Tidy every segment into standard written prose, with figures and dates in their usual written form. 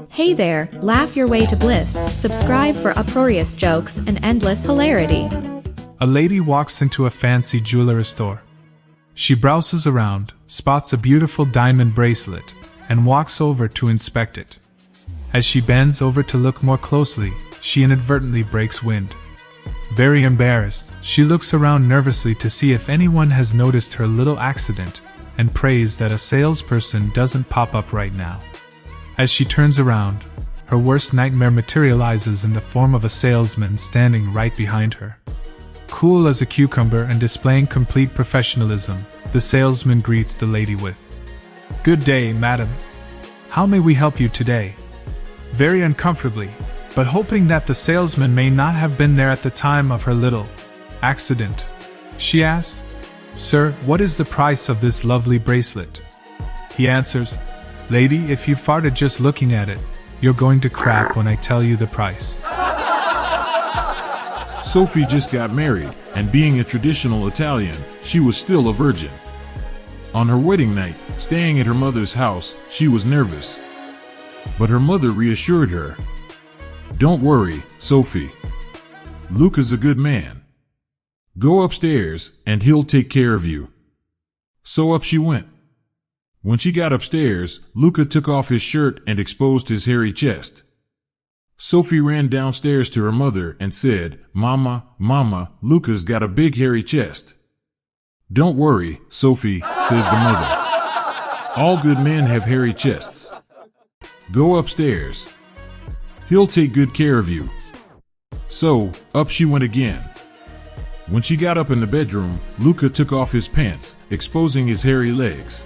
Hey there, laugh your way to bliss, subscribe for uproarious jokes and endless hilarity. A lady walks into a fancy jewelry store. She browses around, spots a beautiful diamond bracelet, and walks over to inspect it. As she bends over to look more closely, she inadvertently breaks wind. Very embarrassed, she looks around nervously to see if anyone has noticed her little accident, and prays that a salesperson doesn't pop up right now. As she turns around, her worst nightmare materializes in the form of a salesman standing right behind her. Cool as a cucumber and displaying complete professionalism, the salesman greets the lady with, "Good day, madam. How may we help you today?" Very uncomfortably, but hoping that the salesman may not have been there at the time of her little accident, she asks, "Sir, what is the price of this lovely bracelet?" He answers, "Lady, if you farted just looking at it, you're going to crap when I tell you the price." Sophie just got married, and being a traditional Italian, she was still a virgin. On her wedding night, staying at her mother's house, she was nervous. But her mother reassured her. "Don't worry, Sophie. Luca's a good man. Go upstairs, and he'll take care of you." So up she went. When she got upstairs, Luca took off his shirt and exposed his hairy chest. Sophie ran downstairs to her mother and said, "Mama, Mama, Luca's got a big hairy chest." "Don't worry, Sophie," says the mother. "All good men have hairy chests. Go upstairs. He'll take good care of you." So, up she went again. When she got up in the bedroom, Luca took off his pants, exposing his hairy legs.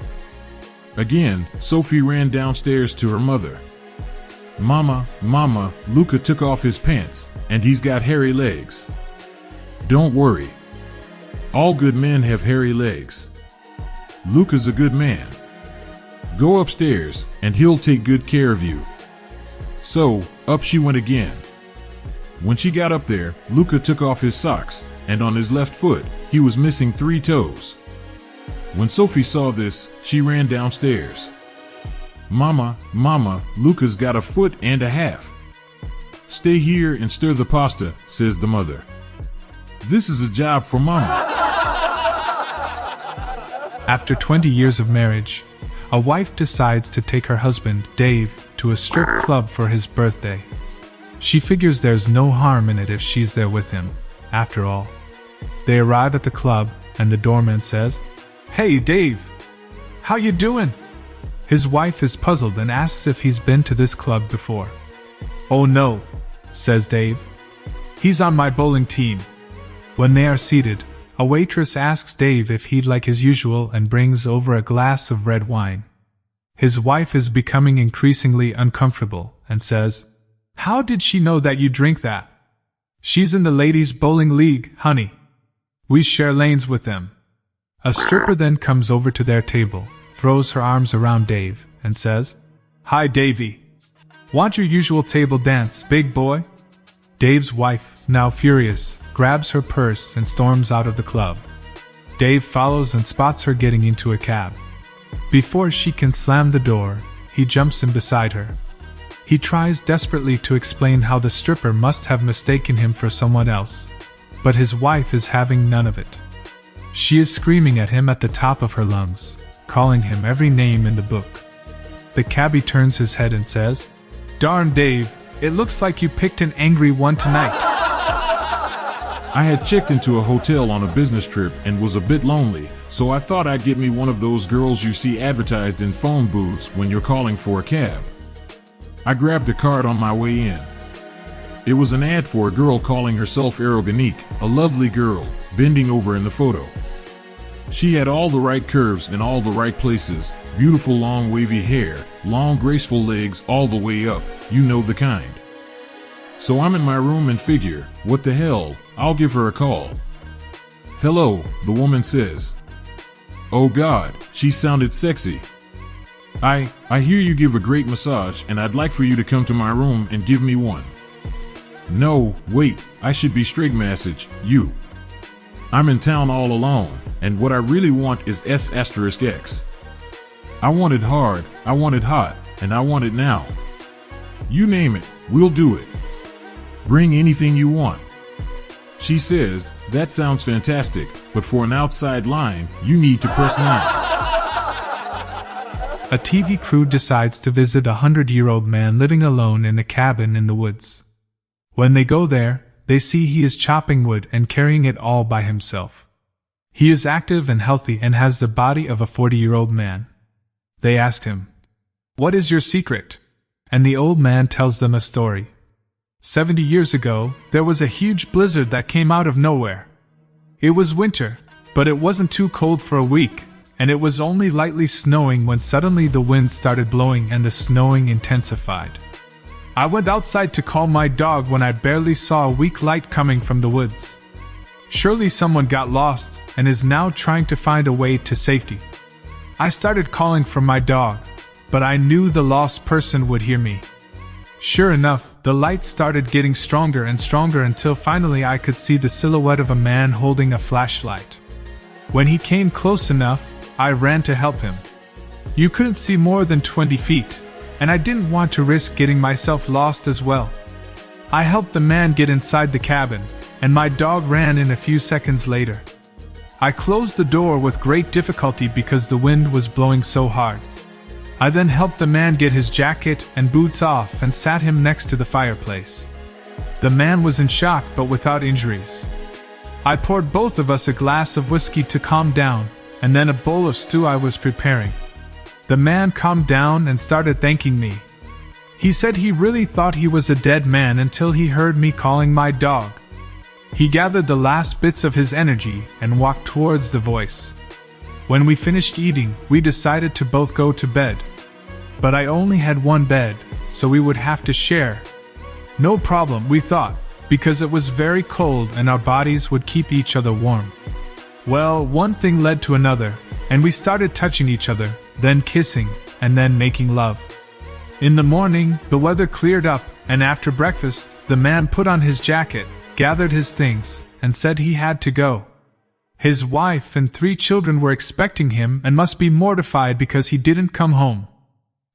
Again, Sophie ran downstairs to her mother. "Mama, Mama, Luca took off his pants, and he's got hairy legs." "Don't worry. All good men have hairy legs. Luca's a good man. Go upstairs, and he'll take good care of you." So, up she went again. When she got up there, Luca took off his socks, and on his left foot, he was missing 3 toes. When Sophie saw this, she ran downstairs. "Mama, Mama, Luca's got a foot and a half." "Stay here and stir the pasta," says the mother. "This is a job for Mama." After 20 years of marriage, a wife decides to take her husband, Dave, to a strip club for his birthday. She figures there's no harm in it if she's there with him, after all. They arrive at the club, and the doorman says, "Hey, Dave, how you doing?" His wife is puzzled and asks if he's been to this club before. "Oh no," says Dave. "He's on my bowling team." When they are seated, a waitress asks Dave if he'd like his usual and brings over a glass of red wine. His wife is becoming increasingly uncomfortable and says, "How did she know that you drink that?" "She's in the ladies' bowling league, honey. We share lanes with them." A stripper then comes over to their table, throws her arms around Dave, and says, "Hi, Davey. Want your usual table dance, big boy?" Dave's wife, now furious, grabs her purse and storms out of the club. Dave follows and spots her getting into a cab. Before she can slam the door, he jumps in beside her. He tries desperately to explain how the stripper must have mistaken him for someone else, but his wife is having none of it. She is screaming at him at the top of her lungs, calling him every name in the book. The cabbie turns his head and says, "Darn, Dave, it looks like you picked an angry one tonight." "I had checked into a hotel on a business trip and was a bit lonely, so I thought I'd get me one of those girls you see advertised in phone booths when you're calling for a cab. I grabbed a card on my way in. It was an ad for a girl calling herself Aerogenique, a lovely girl, bending over in the photo. She had all the right curves in all the right places, beautiful long wavy hair, long graceful legs all the way up, you know the kind. So I'm in my room and figure, what the hell, I'll give her a call. "Hello," the woman says. Oh God, she sounded sexy. I hear you give a great massage and I'd like for you to come to my room and give me one." "No, wait, I should be straight message, you. I'm in town all alone, and what I really want is S*X. I want it hard, I want it hot, and I want it now." You name it, we'll do it. Bring anything you want. She says, that sounds fantastic, but for an outside line, you need to press 9. A TV crew decides to visit a 100-year-old man living alone in a cabin in the woods. When they go there, they see he is chopping wood and carrying it all by himself. He is active and healthy and has the body of a 40-year-old man. They asked him, "What is your secret?" And the old man tells them a story. 70 years ago, there was a huge blizzard that came out of nowhere. It was winter, but it wasn't too cold for a week, and it was only lightly snowing when suddenly the wind started blowing and the snowing intensified. I went outside to call my dog when I barely saw a weak light coming from the woods. Surely someone got lost and is now trying to find a way to safety. I started calling for my dog, but I knew the lost person would hear me. Sure enough, the light started getting stronger and stronger until finally I could see the silhouette of a man holding a flashlight. When he came close enough, I ran to help him. You couldn't see more than 20 feet, and I didn't want to risk getting myself lost as well. I helped the man get inside the cabin, and my dog ran in a few seconds later. I closed the door with great difficulty because the wind was blowing so hard. I then helped the man get his jacket and boots off and sat him next to the fireplace. The man was in shock but without injuries. I poured both of us a glass of whiskey to calm down, and then a bowl of stew I was preparing. The man calmed down and started thanking me. He said he really thought he was a dead man until he heard me calling my dog. He gathered the last bits of his energy and walked towards the voice. When we finished eating, we decided to both go to bed. But I only had one bed, so we would have to share. No problem, we thought, because it was very cold and our bodies would keep each other warm. Well, one thing led to another, and we started touching each other, then kissing, and then making love. In the morning, the weather cleared up, and after breakfast, the man put on his jacket, gathered his things, and said he had to go. His wife and 3 children were expecting him and must be mortified because he didn't come home.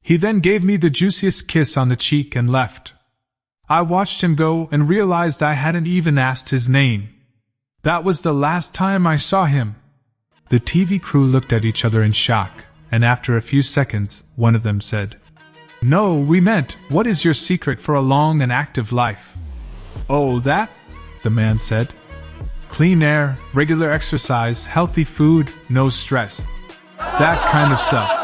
He then gave me the juiciest kiss on the cheek and left. I watched him go and realized I hadn't even asked his name. That was the last time I saw him. The TV crew looked at each other in shock, and after a few seconds, one of them said, "No, we meant, what is your secret for a long and active life?" "Oh, that?" the man said. "Clean air, regular exercise, healthy food, no stress. That kind of stuff."